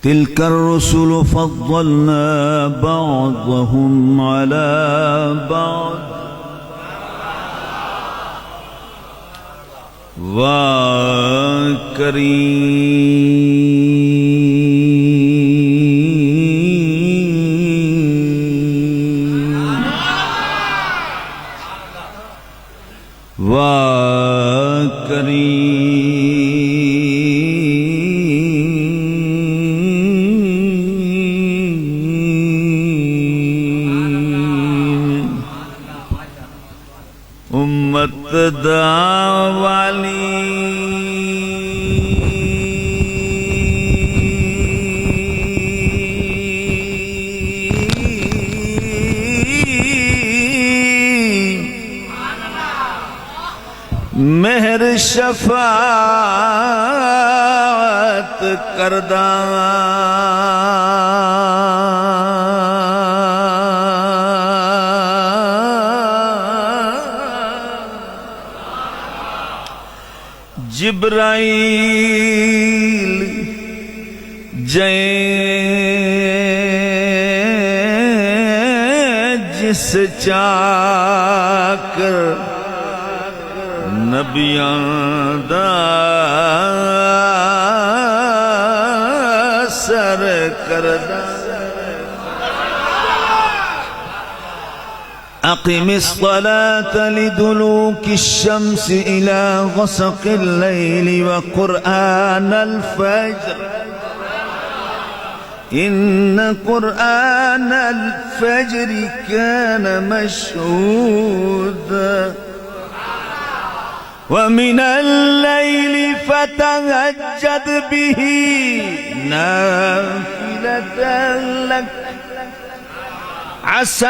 تلك الرسل فضلنا بعضهم على بعض امت داوالی مہر شفاعت کردہ جبرائیل جس چاکر نبیاں دا سر کردہ اقم الصلاة لدلوك الشمس إلى غسق الليل وقرآن الفجر إن قرآن الفجر كان مشهودا ومن الليل فتهجد به نافلة لك عسى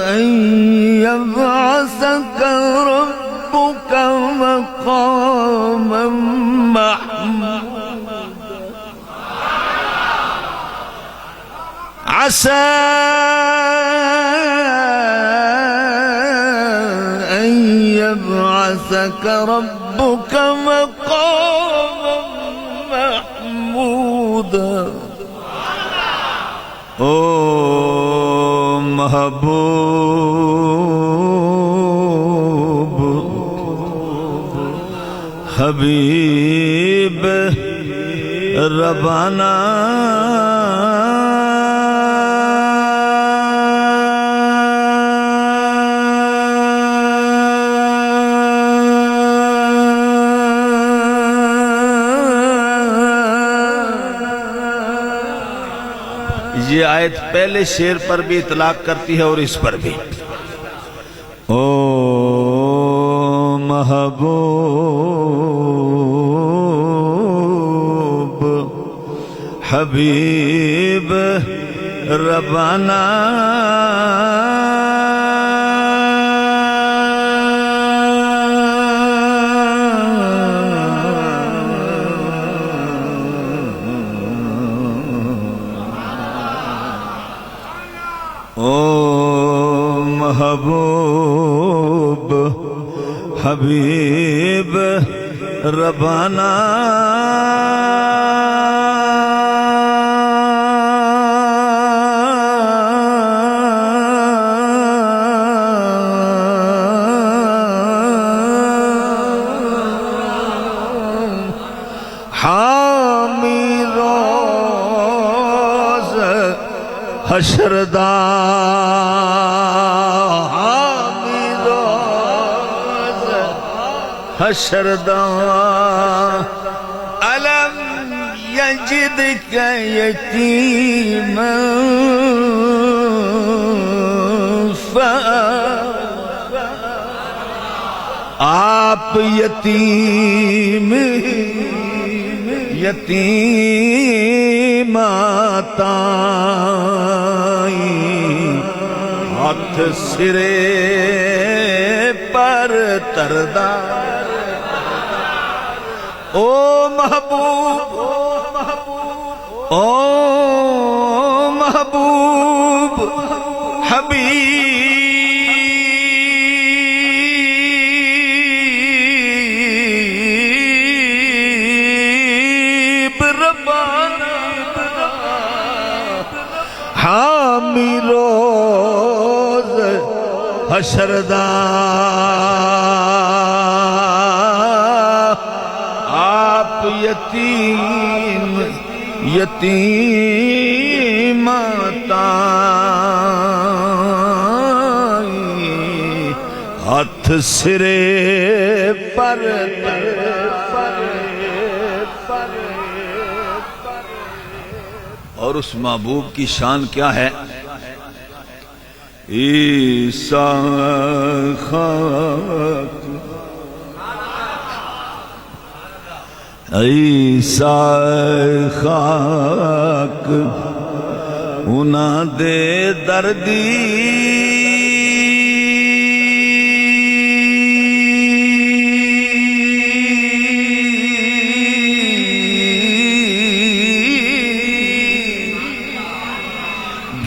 أن يبعثك ربك مقاما محمودا عسى أن يبعثك ربك مقاما محمودا او محبوب حبیب ربانا یہ آیت پہلے شعر پر بھی اطلاق کرتی ہے اور اس پر بھی او محبوب حبیب ربانا محبوب حبیب ربانا حامی روز حشردہ حشردہ علم یجدک یتیما آپ یتیم یتیماتائیں ہاتھ سرے پر تردہ او محبوب او محبوب حبیب حشردہ آپ یتیم یتیمتائی ہاتھ سرے پر اور اس محبوب کی شان کیا ہے؟ عیسیٰ خاک عیسیٰ خاک انہاں دے دردی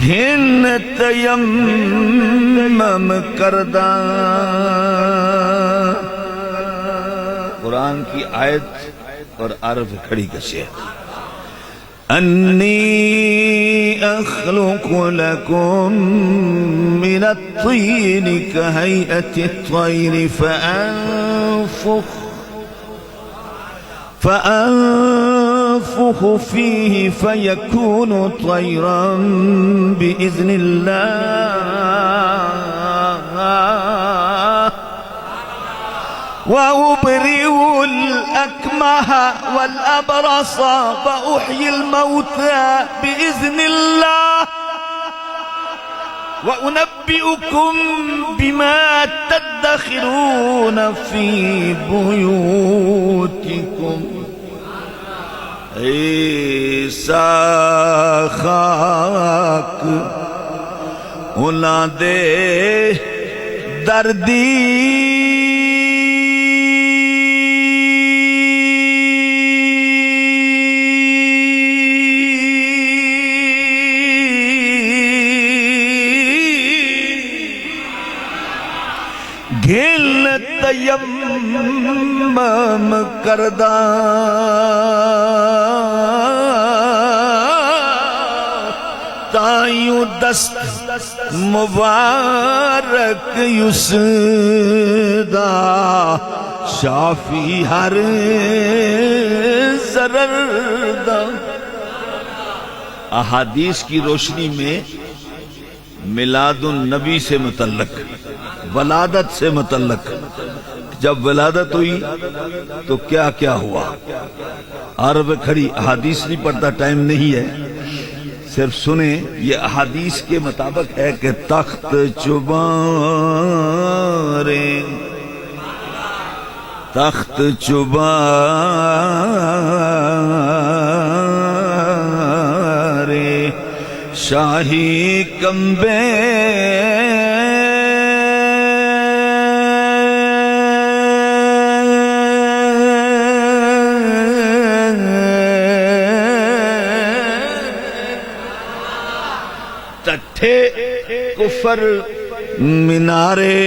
گھن تیمم کردہ قرآن کی آیت اور عرف کھڑی کشے انی اخلق لکم من الطین کہیئت الطیر فأنفخ فيه فيكون طيرا بإذن الله وأبرئ الأكمه والأبرص وأحيي الموتى بإذن الله وأنبئكم بما تدخرون في بيوتكم عیسیٰ خاک انہاں دے دردی گھن تیمم کردہ تائیوں دست مبارک یسدہ شافی ہر ضرردہ احادیث کی روشنی میں میلاد النبی سے متعلق ولادت سے متعلق جب ولادت ہوئی تو کیا کیا ہوا عرب کھڑی احادیث نہیں پڑھتا ٹائم نہیں ہے صرف سنیں یہ احادیث کے مطابق ہے کہ تخت چبارے تخت چبارے شاہی کمبے تٹھے کفر منارے